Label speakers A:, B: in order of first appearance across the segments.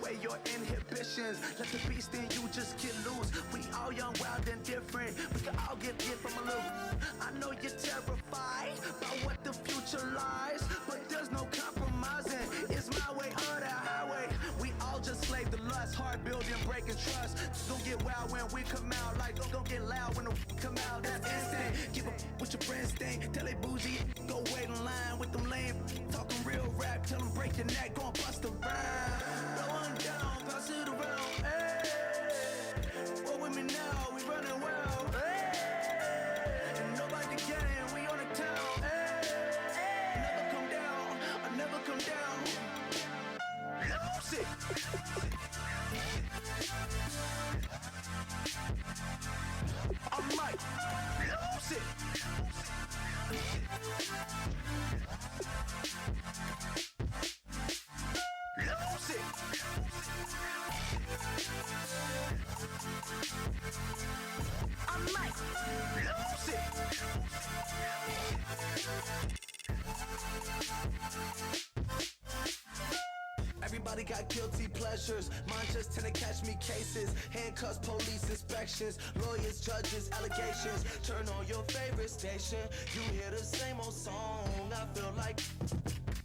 A: away your inhibitions. Let the beast in you just get loose. We all young, wild, and different. We can all get hit from a little. I know you're terrified by what the future lies, but there's no compromising. It's my way or the highway. We all just slave the lust, hard building, breaking trust. Don't get wild when we come out, like don't get loud when the come out. That's instant. Keep up with your friends, thing. Tell they bougie, go wait in line with them lame. Talking real rap, tell them break your neck, go and bust a rhyme. Blowing down, pass it around. Hey, what with me now? We running well. Hey, and nobody can. We on the town. Hey, never come down. I never come down. Lose it. I might lose it. Lose it. I might lose it. Everybody got guilty pleasures. Mine just tend to catch me cases. Handcuffs, police inspections, lawyers, judges, allegations. Turn on your favorite station. You hear the same old song. I feel like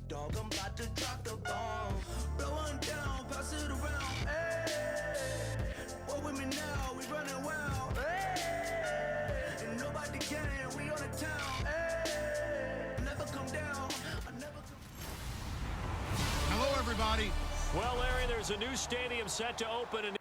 A: dog, I'm about to drop the bomb. Blowing down, pass it around. Hey, what with me now? We running wild. Hey, and nobody can. We on the town. Hey, never come down. I never come.
B: Hello, everybody.
C: Well, Larry, there's a new stadium set to open. And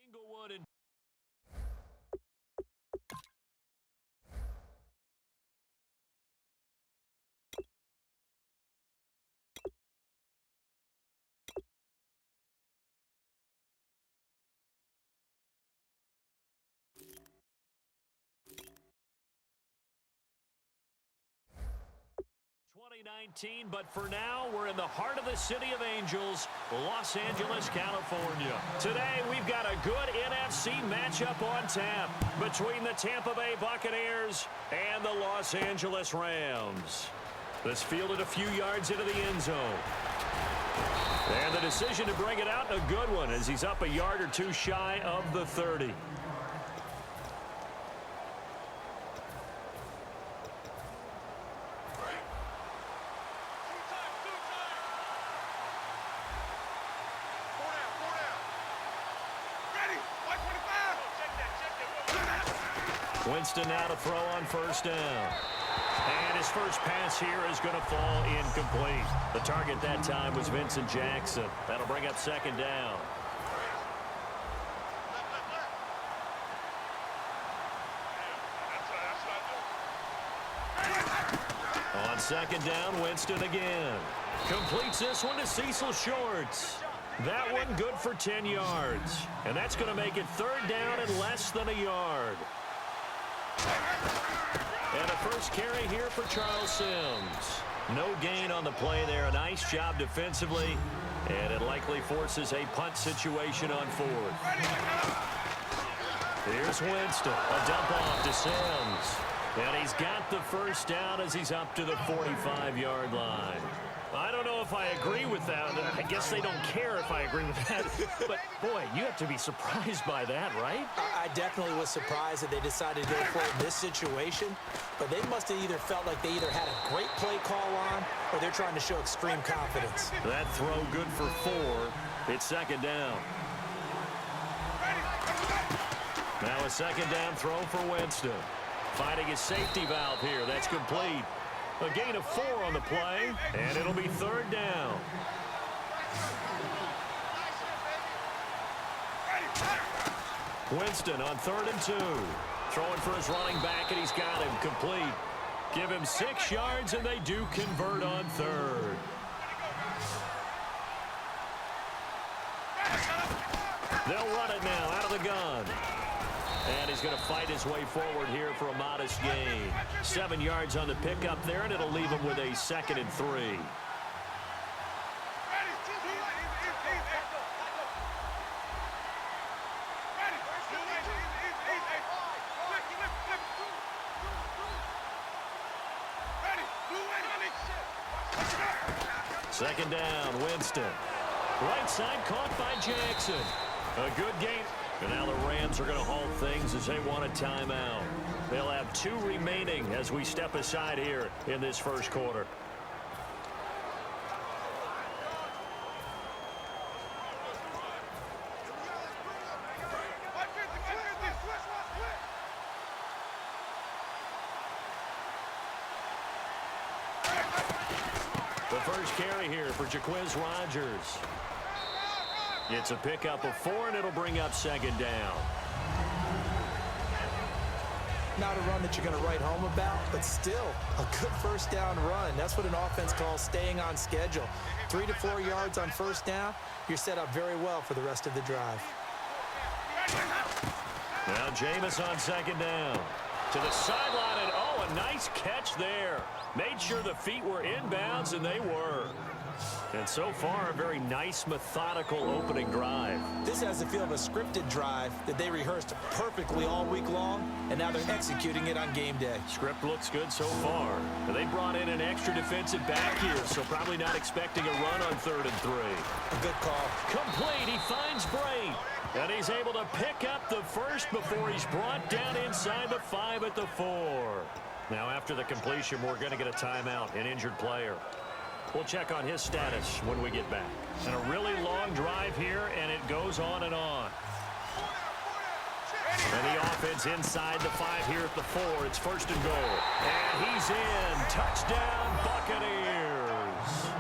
C: Inglewood and but for now, we're in the heart of the City of Angels, Los Angeles, California. Today, we've got a good NFC matchup on tap between the Tampa Bay Buccaneers and the Los Angeles Rams. This fielded a few yards into the end zone. And the decision to bring it out, a good one, as he's up a yard or two shy of the 30. Winston now to throw on first down. And his first pass here is going to fall incomplete. The target that time was Vincent Jackson. That'll bring up second down. On second down, Winston again. Completes this one to Cecil Shorts. That one good for 10 yards. And that's going to make it third down and less than a yard. And a first carry here for Charles Sims. No gain on the play there. A nice job defensively. And it likely forces a punt situation on fourth. Here's Winston. A dump off to Sims. And he's got the first down as he's up to the 45-yard line. I don't know if I agree with that. I guess they don't care if I agree with that. But, boy, you have to be surprised by that, right?
D: I definitely was surprised that they decided to go for it in this situation. But they must have either felt like they either had a great play call on or they're trying to show extreme confidence.
C: That throw good for 4. It's second down. Now a second down throw for Winston. Finding his safety valve here. That's complete. A gain of 4 on the play, and it'll be third down. Winston on 3rd and 2. Throwing for his running back, and he's got him complete. Give him 6 yards, and they do convert on 3rd. They'll run it now out of the gun. And he's going to fight his way forward here for a modest gain. 7 yards on the pickup there, and it'll leave him with a 2nd and 3. Second down, Winston. Right side caught by Jackson. A good game. And now the Rams are going to halt things as they want a timeout. They'll have 2 remaining as we step aside here in this first quarter. The first carry here for Jaquiz Rodgers. It's a pickup of 4, and it'll bring up 2nd down.
D: Not a run that you're going to write home about, but still a good first down run. That's what an offense calls staying on schedule. 3 to 4 yards on first down, you're set up very well for the rest of the drive.
C: Now Jameis on 2nd down. To the sideline, and oh, a nice catch there. Made sure the feet were inbounds, and they were. And so far, a very nice, methodical opening drive.
D: This has the feel of a scripted drive that they rehearsed perfectly all week long, and now they're executing it on game day.
C: Script looks good so far. And they brought in an extra defensive back here, so probably not expecting a run on 3rd and 3.
D: A good call.
C: Complete. He finds Bray. And he's able to pick up the first before he's brought down inside the 5 at the 4. Now, after the completion, we're going to get a timeout, an injured player. We'll check on his status when we get back. And a really long drive here, and it goes on and on. And the offense inside the 5 here at the 4. It's 1st and goal. And he's in. Touchdown, Buccaneers.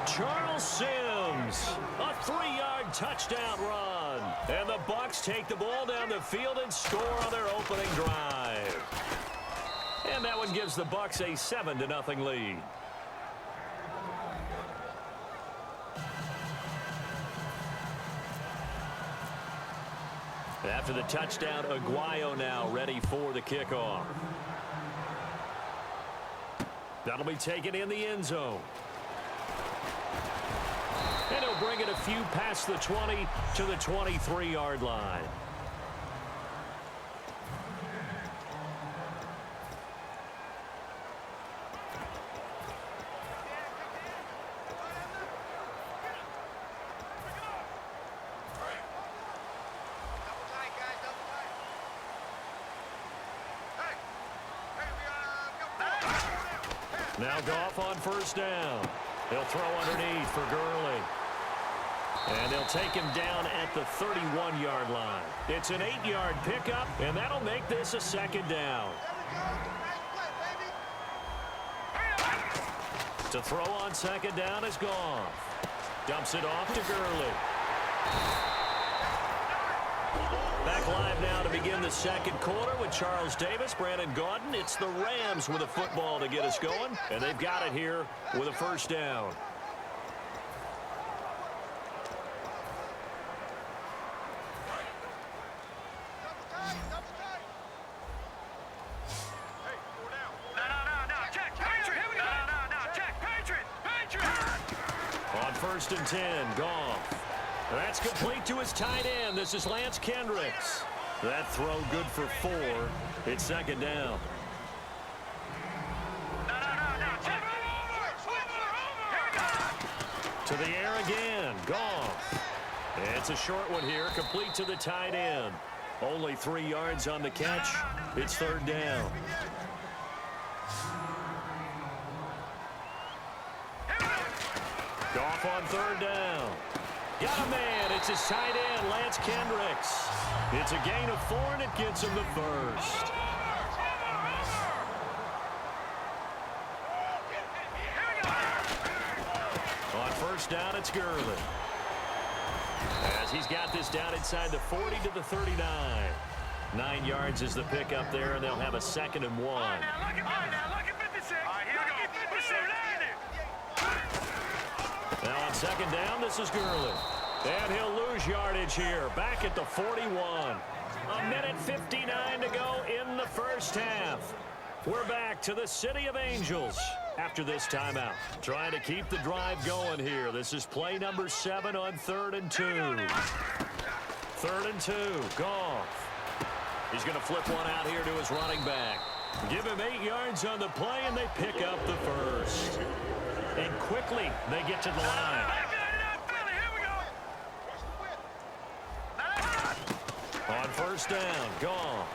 C: Charles Sims, a 3-yard touchdown run. And the Bucks take the ball down the field and score on their opening drive. And that one gives the Bucks a 7-0 lead. After the touchdown, Aguayo now ready for the kickoff. That'll be taken in the end zone. And he'll bring it a few past the 20 to the 23-yard line. Now Goff on 1st down. He'll throw underneath for Gurley. And they'll take him down at the 31-yard line. It's an 8-yard pickup, and that'll make this a 2nd down. To throw on 2nd down is Goff. Dumps it off to Gurley. Back live now to begin the 2nd quarter with Charles Davis, Brandon Gaudin. It's the Rams with a football to get us going, and they've got it here with a 1st down. On 1st and 10, Goff. That's complete to his tight end. This is Lance Kendricks. That throw good for 4. It's 2nd down. To the air again. Goff. It's a short one here. Complete to the tight end. Only 3 yards on the catch. It's 3rd down. Goff on 3rd down. Got a man. It's his tight end, Lance Kendricks. It's a gain of 4, and it gets him the 1st. On 1st down, it's Gurley. As he's got this down inside the 40 to the 39. 9 yards is the pickup there, and they'll have a 2nd and 1. Now on 2nd down, this is Gurley. And he'll lose yardage here, back at the 41. A minute 59 to go in the first half. We're back to the City of Angels after this timeout. Trying to keep the drive going here. This is play number 7 on 3rd and 2. 3rd and 2, Goff. He's going to flip one out here to his running back. Give him 8 yards on the play, and they pick up the first. And quickly, they get to the line. On first down, Goff.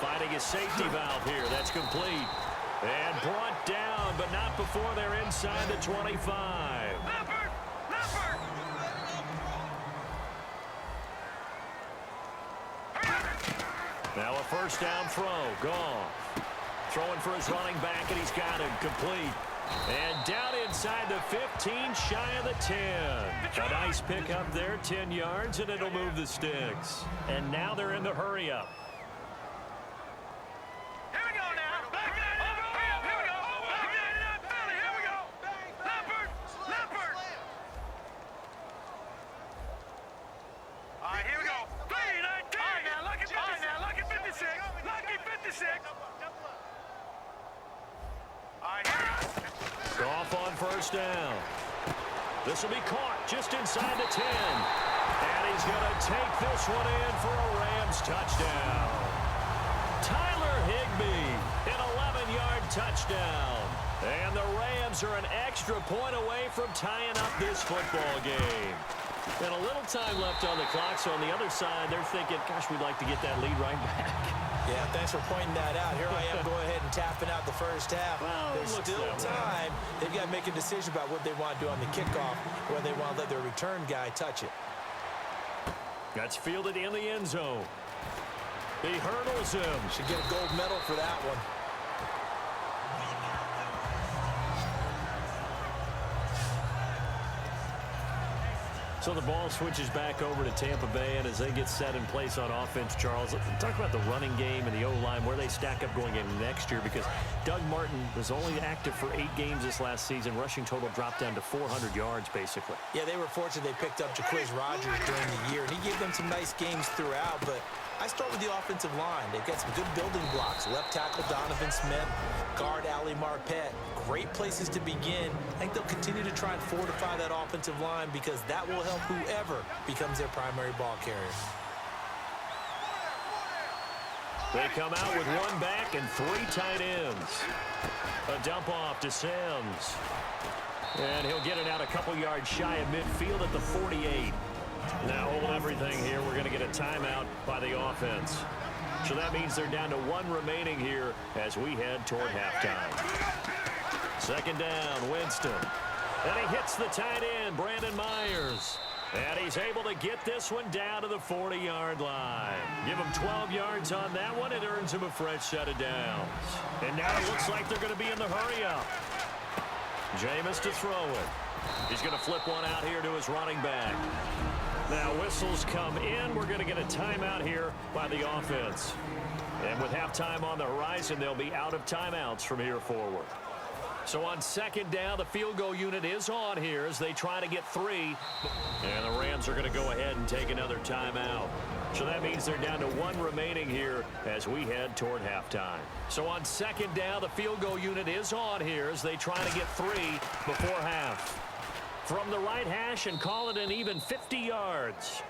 C: Finding his safety valve here. That's complete. And brought down, but not before they're inside the 25. Now a first down throw. Goff. Throwing for his running back, and he's got him complete. And down inside the 15, shy of the 10. A nice pickup there, 10 yards, and it'll move the sticks. And now they're in the hurry-up.
E: Here we go now. Here we go. Here we go. Leopard. All right, here we go. 3-19. All right, now, lucky 56. Lucky 56. All right, here we go.
C: Goff on first down. This will be caught just inside the 10. And he's going to take this one in for a Rams touchdown. Tyler Higbee, an 11-yard touchdown. And the Rams are an extra point away from tying up this football game. And a little time left on the clock, so on the other side, they're thinking, gosh, we'd like to get that lead right back.
D: Yeah, thanks for pointing that out. Here I am go ahead and tapping out the first half.
C: Well,
D: there's still time. They've got to make a decision about what they want to do on the kickoff, whether they want to let their return guy touch it.
C: That's fielded in the end zone. He hurdles him.
D: Should get a gold medal for that one.
C: So the ball switches back over to Tampa Bay, and as they get set in place on offense, Charles, talk about the running game and the O-line, where they stack up going into next year, because Doug Martin was only active for 8 games this last season. Rushing total dropped down to 400 yards, basically.
D: Yeah, they were fortunate they picked up Jacquizz Rodgers during the year, and he gave them some nice games throughout, but I start with the offensive line. They've got some good building blocks. Left tackle Donovan Smith, guard Ali Marpet. Great places to begin. I think they'll continue to try and fortify that offensive line because that will help whoever becomes their primary ball carrier.
C: They come out with 1 back and 3 tight ends. A dump off to Sims. And he'll get it out a couple yards shy of midfield at the 48. Now hold everything here. We're going to get a timeout by the offense. So that means they're down to 1 remaining here as we head toward halftime. Second down, Winston. And he hits the tight end, Brandon Myers. And he's able to get this one down to the 40-yard line. Give him 12 yards on that one. It earns him a fresh set of downs. And now it looks like they're going to be in the hurry-up. Jameis to throw it. He's going to flip one out here to his running back. Now whistles come in. We're going to get a timeout here by the offense. And with halftime on the horizon, they'll be out of timeouts from here forward. So on second down, the field goal unit is on here as they try to get 3. And the Rams are going to go ahead and take another timeout. So that means they're down to 1 remaining here as we head toward halftime. So on second down, the field goal unit is on here as they try to get 3 before half. From the right hash and call it an even 50 yards.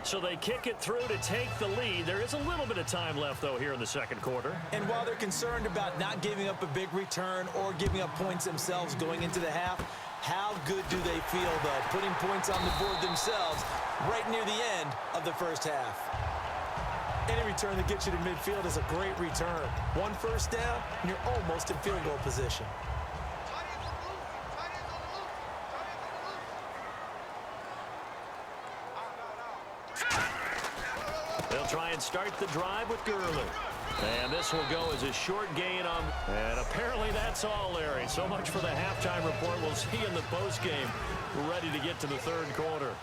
C: So they kick it through to take the lead. There is a little bit of time left, though, here in the second quarter.
D: And while they're concerned about not giving up a big return or giving up points themselves going into the half, how good do they feel, though, putting points on the board themselves right near the end of the first half? Any return that gets you to midfield is a great return. 1 first down, and you're almost in field goal position.
C: They'll try and start the drive with Gurley. And this will go as a short gain on. And apparently that's all, Larry. So much for the halftime report. We'll see in the postgame. We're ready to get to the third quarter.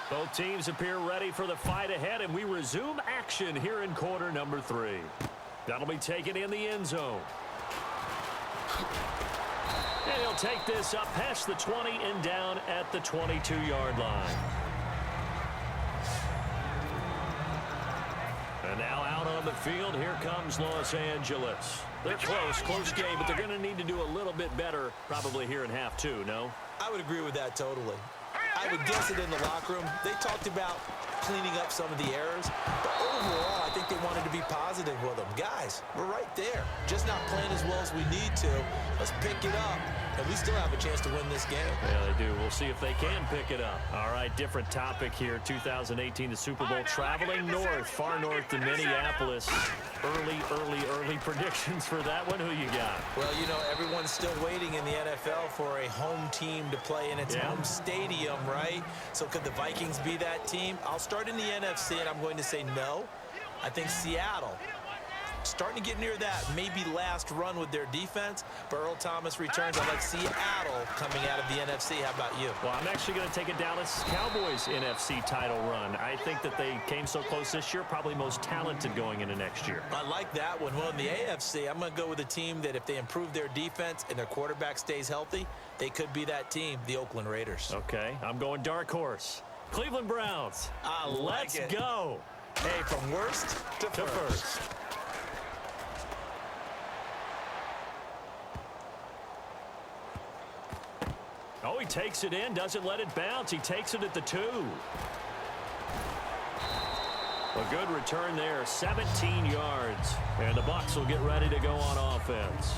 C: Both teams appear ready for the fight ahead, and we resume action here in quarter number 3. That'll be taken in the end zone. And he'll take this up past the 20 and down at the 22-yard line. And now out on the field, here comes Los Angeles. They're close game, but they're going to need to do a little bit better probably here in half two, no?
D: I would agree with that totally. I would guess it in the locker room. They talked about cleaning up some of the errors, but overall, I think they wanted to be positive with them. Guys, we're right there. Just not playing as well as we need to. Let's pick it up, and we still have a chance to win this game.
C: Yeah, they do. We'll see if they can pick it up. All right, different topic here. 2018, the Super Bowl, traveling north, far north to Minneapolis. Early predictions for that one. Who you got?
D: Well, you know, everyone's still waiting in the NFL for a home team to play in its home stadium, right? So could the Vikings be that team? I'll start in the NFC, and I'm going to say no. I think Seattle, starting to get near that maybe last run with their defense, but Earl Thomas returns. I like Seattle coming out of the NFC. How about you?
C: Well, I'm actually going to take a Dallas Cowboys NFC title run. I think that they came so close this year, probably most talented going into next year.
D: I like that one. Well, in the AFC, I'm going to go with a team that if they improve their defense and their quarterback stays healthy, they could be that team, the Oakland Raiders.
C: Okay, I'm going dark horse. Cleveland Browns. Let's go.
D: Hey, from worst to first.
C: Oh, he takes it in, doesn't let it bounce. He takes it at the 2. A good return there, 17 yards. And the Bucks will get ready to go on offense.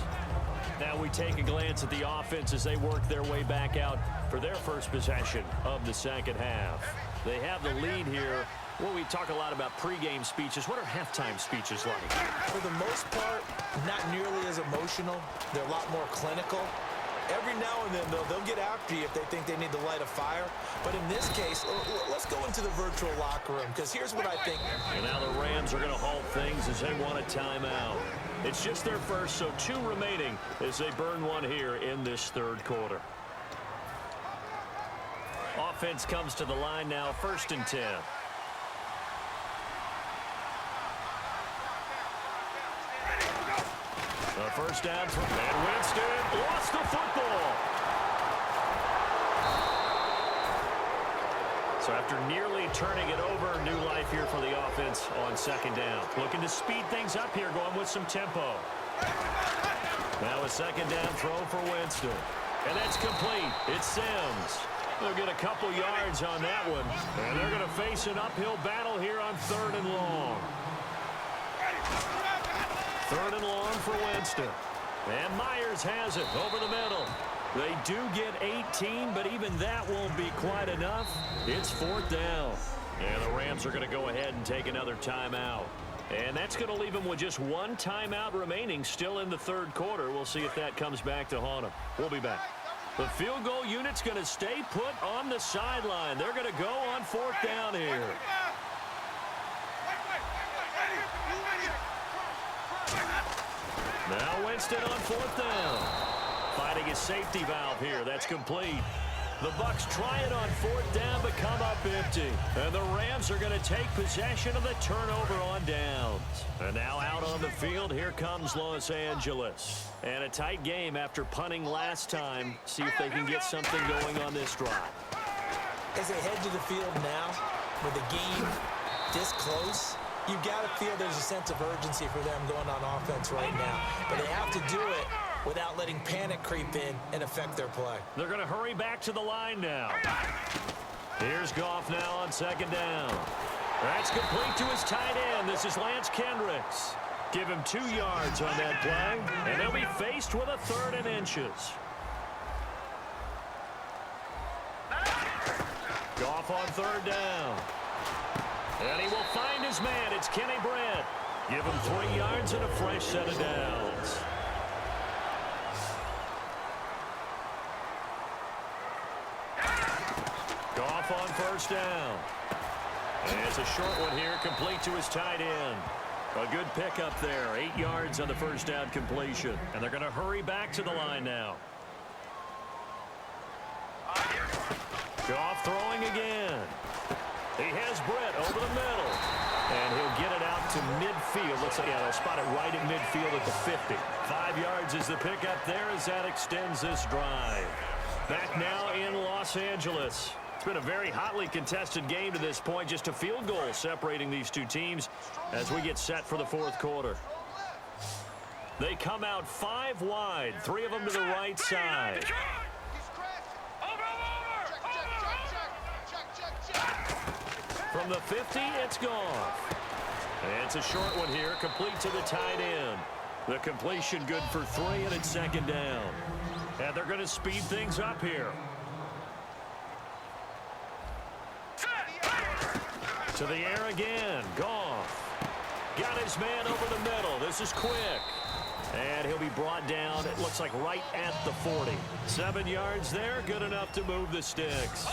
C: Now we take a glance at the offense as they work their way back out for their first possession of the second half. They have the lead here. Well, we talk a lot about pregame speeches. What are halftime speeches like?
D: For the most part, not nearly as emotional. They're a lot more clinical. Every now and then, though, they'll get after you if they think they need to light a fire. But in this case, let's go into the virtual locker room, because here's what I think.
C: And now the Rams are going to halt things as they want a timeout. It's just their first, so 2 remaining as they burn one here in this third quarter. Offense comes to the line now, 1st and 10. The first down from Winston lost the football. So after nearly turning it over, new life here for the offense on 2nd down. Looking to speed things up here, going with some tempo. Now a 2nd down throw for Winston. And that's complete. It's Sims. They'll get a couple yards on that one. And they're going to face an uphill battle here on 3rd and long. 3rd and long for Winston. And Myers has it over the middle. They do get 18, but even that won't be quite enough. It's 4th down. And the Rams are going to go ahead and take another timeout. And that's going to leave them with just 1 timeout remaining still in the 3rd quarter. We'll see if that comes back to haunt them. We'll be back. The field goal unit's going to stay put on the sideline. They're going to go on 4th down here. Now Winston on 4th down. Fighting his safety valve here. That's complete. The Bucks try it on 4th down, but come up empty. And the Rams are going to take possession of the turnover on downs. And now out on the field, here comes Los Angeles. And a tight game after punting last time. See if they can get something going on this drive.
D: As they head to the field now, with the game this close, you've got to feel there's a sense of urgency for them going on offense right now. But they have to do it without letting panic creep in and affect their play.
C: They're going to hurry back to the line now. Here's Goff now on 2nd down. That's complete to his tight end. This is Lance Kendricks. Give him 2 yards on that play, and they'll be faced with a 3rd and inches. Goff on 3rd down. And he will find his man. It's Kenny Brett. Give him 3 yards and a fresh set of downs. Goff on 1st down. And it's a short one here, complete to his tight end. A good pickup there, 8 yards on the 1st down completion. And they're going to hurry back to the line now. Goff throwing again. He has Brett over the middle. And he'll get it out to midfield. Looks like, yeah, they'll spot it right at midfield at the 50. 5 yards is the pickup there as that extends this drive. Back now in Los Angeles. It's been a very hotly contested game to this point. Just a field goal separating these two teams as we get set for the fourth quarter. They come out 5 wide, 3 of them to the right side. From the 50, it's gone. And it's a short one here, complete to the tight end. The completion good for 3, and it's second down. And they're going to speed things up here. To the air again. Goff. Got his man over the middle. This is quick. And he'll be brought down, it looks like right at the 40. 7 yards there, good enough to move the sticks.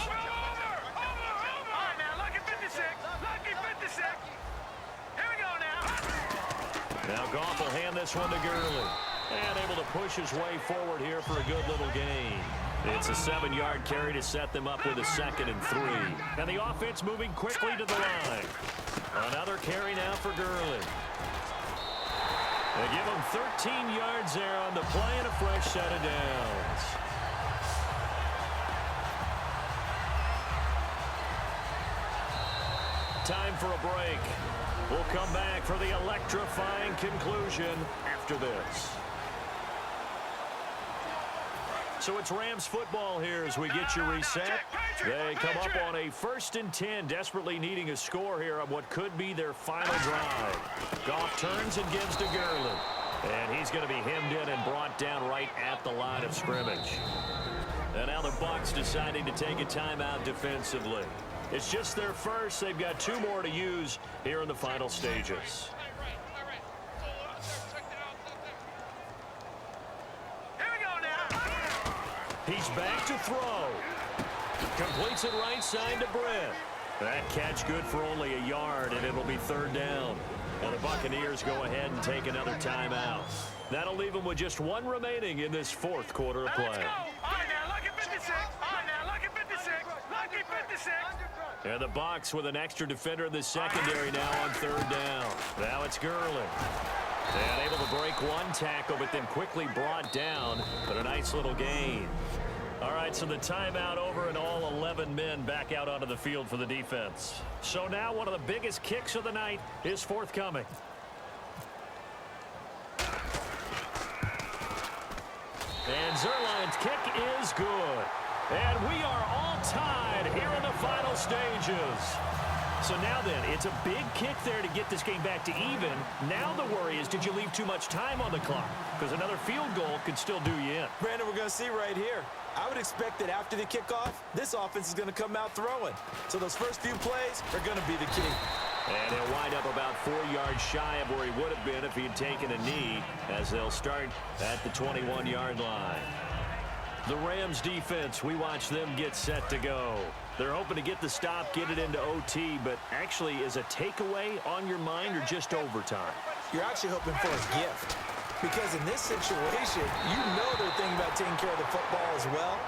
C: Now Goff will hand this one to Gurley. And able to push his way forward here for a good little gain. It's a 7-yard carry to set them up with a 2nd and 3. And the offense moving quickly to the line. Another carry now for Gurley. They give him 13 yards there on the play and a fresh set of downs. Time for a break. We'll come back for the electrifying conclusion after this. So it's Rams football here as we get you reset. They come up on a 1st and 10, desperately needing a score here on what could be their final drive. Goff turns and gives to Gurley. And he's going to be hemmed in and brought down right at the line of scrimmage. And now the Bucks deciding to take a timeout defensively. It's just their first. They've got 2 more to use here in the final stages. He's back to throw. Completes it right side to Britt. That catch good for only a yard, and it'll be 3rd down. And the Buccaneers go ahead and take another timeout. That'll leave them with just 1 remaining in this 4th quarter of play. And the Bucks with an extra defender in the secondary now on 3rd down. Now it's Gurley. And able to break 1 tackle, but then quickly brought down. But a nice little gain. All right, so the timeout over and all 11 men back out onto the field for the defense. So now one of the biggest kicks of the night is forthcoming. And Zerline's kick is good. And we are all tied here in the final stages. So now then, it's a big kick there to get this game back to even. Now the worry is, did you leave too much time on the clock? Because another field goal could still do you in.
D: Brandon, we're going to see right here. I would expect that after the kickoff, this offense is going to come out throwing. So those first few plays are going to be the key.
C: And he'll wind up about 4 yards shy of where he would have been if he had taken a knee, as they'll start at the 21-yard line. The Rams defense, we watch them get set to go. They're hoping to get the stop, get it into OT, but actually is a takeaway on your mind or just overtime?
D: You're actually hoping for a gift. Because in this situation, you know they're thinking about taking care of the football as well.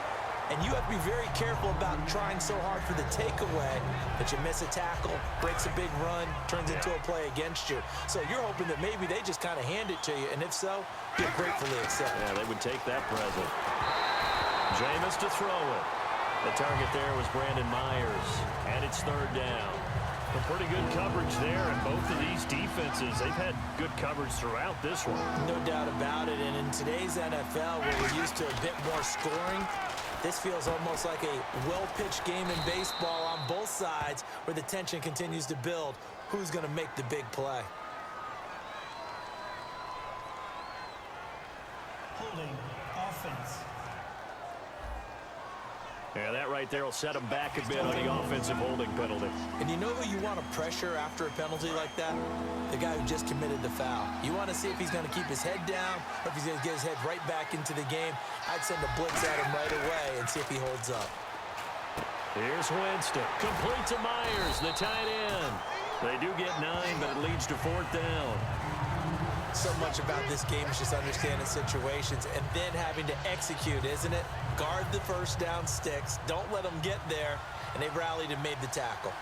D: And you have to be very careful about trying so hard for the takeaway that you miss a tackle, breaks a big run, turns into a play against you. So you're hoping that maybe they just kind of hand it to you, and if so, you'll gratefully accept.
C: Yeah, they would take that present. Jameis to throw it. The target there was Brandon Myers, and it's 3rd down. A pretty good coverage there, and both of these defenses, they've had good coverage throughout this one.
D: No doubt about it, and in today's NFL, where we're used to a bit more scoring, this feels almost like a well-pitched game in baseball on both sides where the tension continues to build. Who's going to make the big play?
F: Holding offense.
C: Yeah, that right there will set him back a bit on the offensive holding penalty.
D: And you know who you want to pressure after a penalty like that? The guy who just committed the foul. You want to see if he's going to keep his head down or if he's going to get his head right back into the game. I'd send a blitz at him right away and see if he holds up.
C: Here's Winston. Complete to Myers, the tight end. They do get 9, but it leads to 4th down.
D: So much about this game is just understanding situations and then having to execute, isn't it? Guard the first down sticks. Don't let them get there. And they rallied and made the tackle.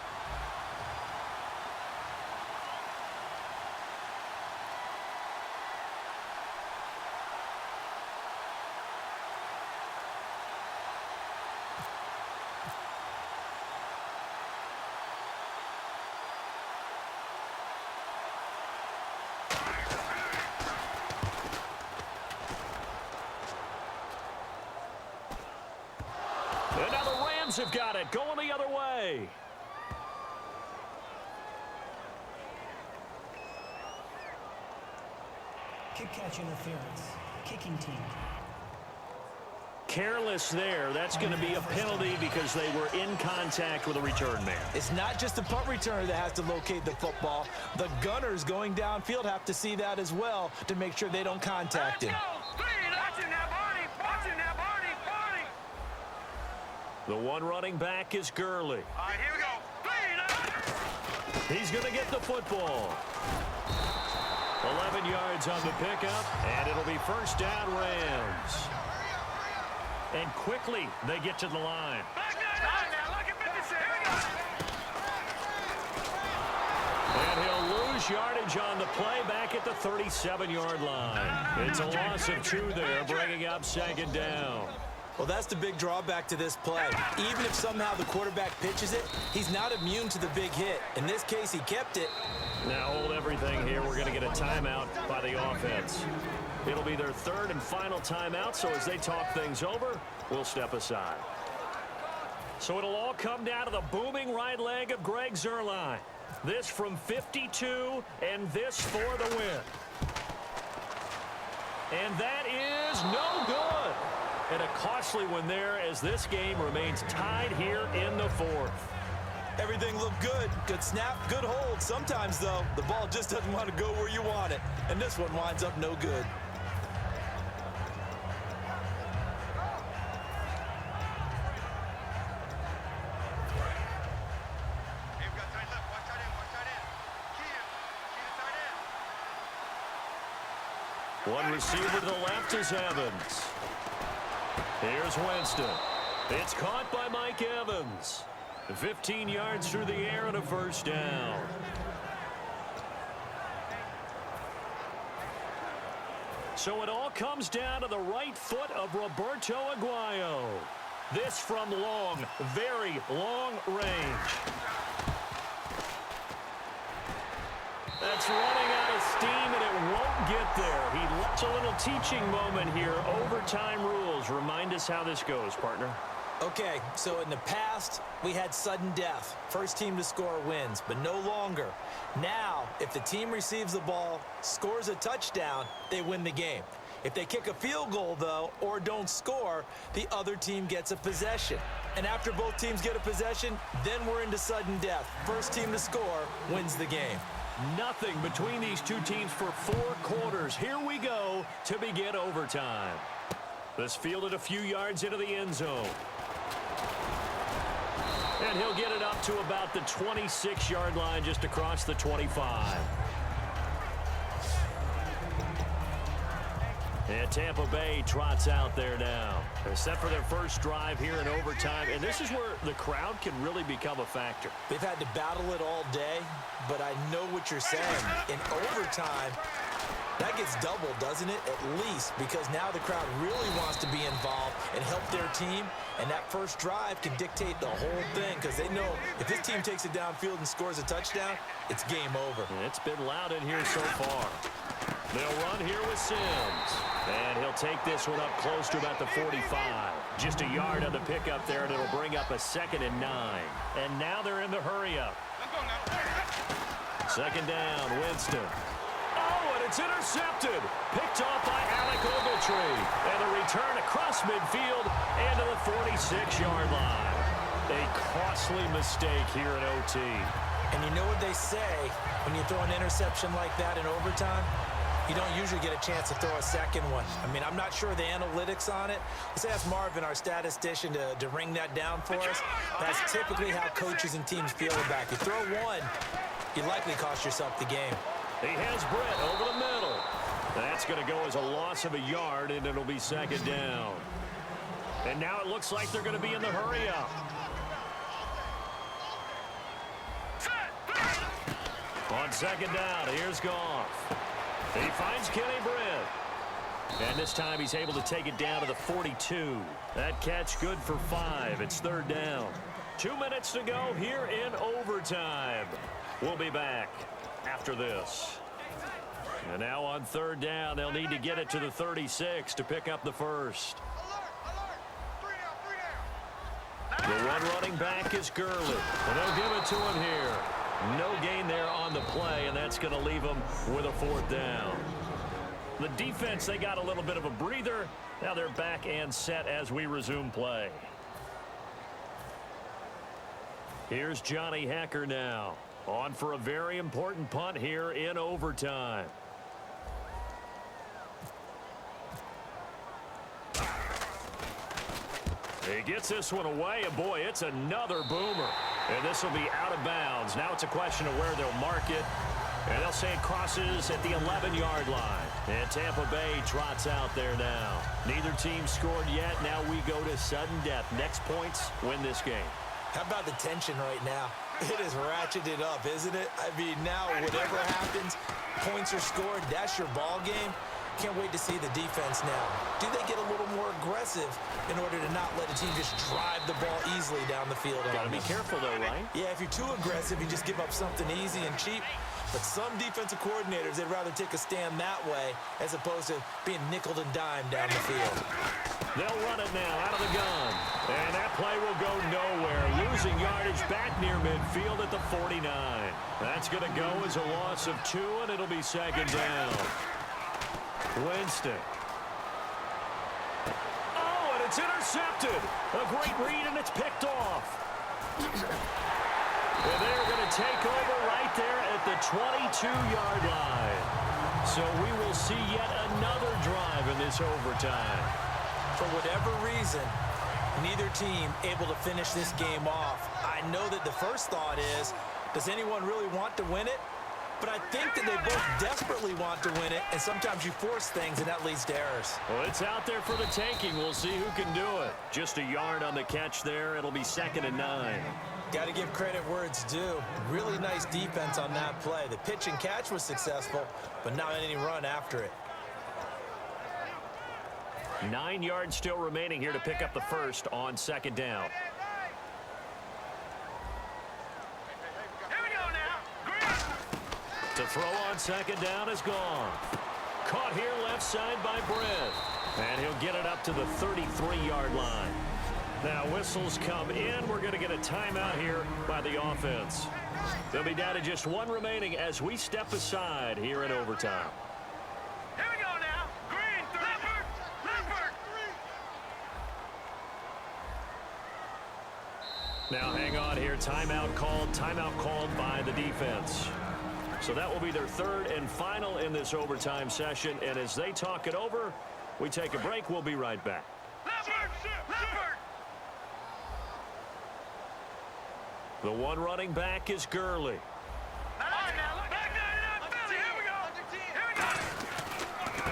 C: And now the Rams have got it, going the other way.
F: Kick catch interference. Kicking team.
C: Careless there. That's going to be a penalty because they were in contact with a return man.
D: It's not just the punt returner that has to locate the football. The gunners going downfield have to see that as well to make sure they don't contact him.
C: The one running back is Gurley.
E: All right, here we go.
C: He's going to get the football. 11 yards on the pickup, and it'll be first down Rams. And quickly, they get to the line. And he'll lose yardage on the play back at the 37-yard line. It's a loss of 2 there, bringing up second down.
D: Well, that's the big drawback to this play. Even if somehow the quarterback pitches it, he's not immune to the big hit. In this case, he kept it.
C: Now hold everything here. We're going to get a timeout by the offense. It'll be their third and final timeout, so as they talk things over, we'll step aside. So it'll all come down to the booming right leg of Greg Zuerlein. This from 52, and this for the win. And that is no good. And a costly one there as this game remains tied here in the fourth.
D: Everything looked good. Good snap, good hold. Sometimes, though, the ball just doesn't want to go where you want it. And this one winds up no good.
C: One receiver to the left is Evans. Here's Winston. It's caught by Mike Evans. 15 yards through the air and a first down. So it all comes down to the right foot of Roberto Aguayo. This from long, very long range. That's running out of steam, and it won't get there. It's a little teaching moment here. Overtime rules. Remind us how this goes, partner.
D: Okay, so in the past, we had sudden death. First team to score wins, but no longer. Now, if the team receives the ball, scores a touchdown, they win the game. If they kick a field goal, though, or don't score, the other team gets a possession. And after both teams get a possession, then we're into sudden death. First team to score wins the game.
C: Nothing between these two teams for 4 quarters. Here we go to begin overtime. This fielded a few yards into the end zone. And he'll get it up to about the 26-yard line, just across the 25. And Tampa Bay trots out there now. They're set for their first drive here in overtime. And this is where the crowd can really become a factor.
D: They've had to battle it all day, but I know what you're saying. In overtime, that gets doubled, doesn't it? At least, because now the crowd really wants to be involved and help their team. And that first drive can dictate the whole thing, because they know if this team takes it downfield and scores a touchdown, it's game over.
C: And it's been loud in here so far. They'll run here with Sims. And he'll take this one up close to about the 45. Just a yard on the pickup there, and it'll bring up a 2nd and 9. And now they're in the hurry-up. Second down, Winston. Oh, and it's intercepted. Picked off by Alec Ogletree. And the return across midfield and to the 46-yard line. A costly mistake here in OT.
D: And you know what they say when you throw an interception like that in overtime? You don't usually get a chance to throw a second one. I mean, I'm not sure the analytics on it. Let's ask Marvin, our statistician, to ring that down for us. That's typically how coaches and teams feel about it. You throw one, you likely cost yourself the game.
C: He has Britt over the middle. That's going to go as a loss of a yard, and it'll be second down. And now it looks like they're going to be in the hurry-up. On second down, here's Goff. He finds Kenny Britt. And this time he's able to take it down to the 42. That catch good for 5. It's third down. 2 minutes to go here in overtime. We'll be back after this. And now on third down, they'll need to get it to the 36 to pick up the first. The one running back is Gurley, and they'll give it to him here. No gain there on the play, and that's going to leave them with a 4th down. The defense, they got a little bit of a breather. Now they're back and set as we resume play. Here's Johnny Hacker now, on for a very important punt here in overtime. He gets this one away, and boy, it's another boomer. And this will be out of bounds. Now it's a question of where they'll mark it. And they'll say it crosses at the 11-yard line. And Tampa Bay trots out there now. Neither team scored yet. Now we go to sudden death. Next points win this game.
D: How about the tension right now? It is ratcheted up, isn't it? I mean, now whatever happens, points are scored. That's your ball game. Can't wait to see the defense now. Do they get a little more aggressive in order to not let a team just drive the ball easily down the field?
C: Got to be careful, though, right?
D: Yeah, if you're too aggressive, you just give up something easy and cheap. But some defensive coordinators, they'd rather take a stand that way as opposed to being nickeled and dimed down the field.
C: They'll run it now out of the gun. And that play will go nowhere. Losing yardage back near midfield at the 49. That's going to go as a loss of 2, and it'll be 2nd down. Winston. Oh, and it's intercepted. A great read, and it's picked off. And they're going to take over right there at the 22-yard line. So we will see yet another drive in this overtime.
D: For whatever reason, neither team able to finish this game off. I know that the first thought is, does anyone really want to win it? But I think that they both desperately want to win it, and sometimes you force things, and that leads to errors.
C: Well, it's out there for the taking. We'll see who can do it. Just a yard on the catch there. It'll be 2nd and 9.
D: Got to give credit where it's due. Really nice defense on that play. The pitch and catch was successful, but not any run after it.
C: 9 yards still remaining here to pick up the first on 2nd down. To throw on 2nd down is gone. Caught here left side by Brent. And he'll get it up to the 33-yard line. Now whistles come in. We're going to get a timeout here by the offense. They'll be down to just 1 remaining as we step aside here in overtime.
E: Here we go now. Green, Leopard.
C: Now hang on here. Timeout called by the defense. So that will be their 3rd and final in this overtime session. And as they talk it over, we take a break. We'll be right back.
E: Leopard.
C: The one running back is Gurley.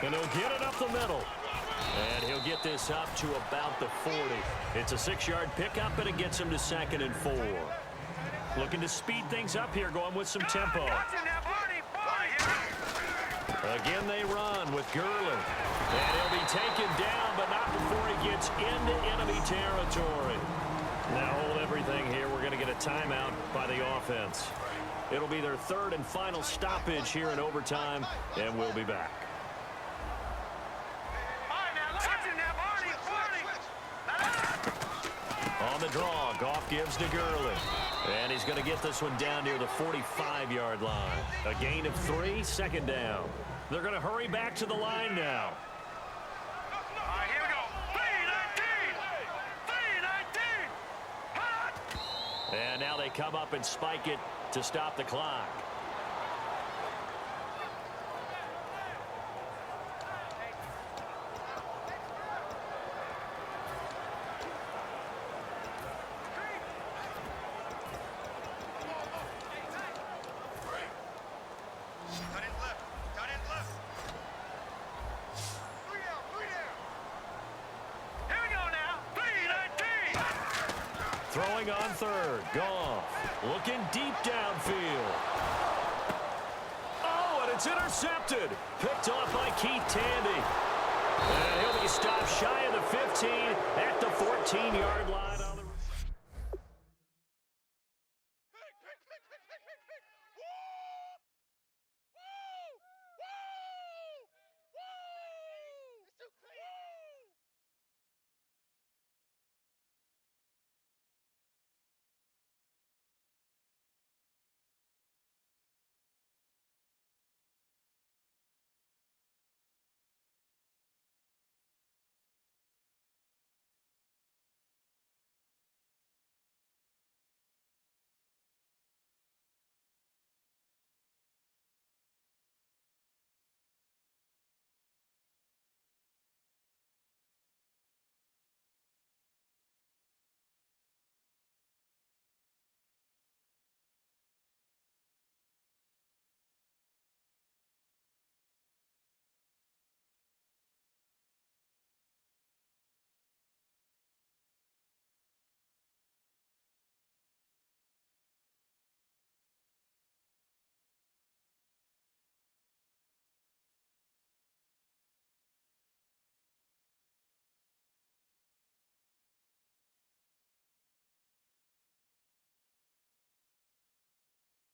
C: And he'll get it up the middle. And he'll get this up to about the 40. It's a 6-yard pickup, and it gets him to 2nd and 4. Looking to speed things up here, going with some tempo. Again, they run with Gurley. And he'll be taken down, but not before he gets into enemy territory. Now hold everything here. We're going to get a timeout by the offense. It'll be their 3rd and final stoppage here in overtime, and we'll be back. On the draw, Goff gives to Gurley. And he's going to get this one down near the 45-yard line. A gain of 3, 2nd down. They're going to hurry back to the line now.
E: All right, here we go. 3-19.
C: And now they come up and spike it to stop the clock. Throwing on 3rd. Goff looking deep downfield. Oh, and it's intercepted. Picked off by Keith Tandy. And he'll be stopped shy of the 15 at the 14-yard line.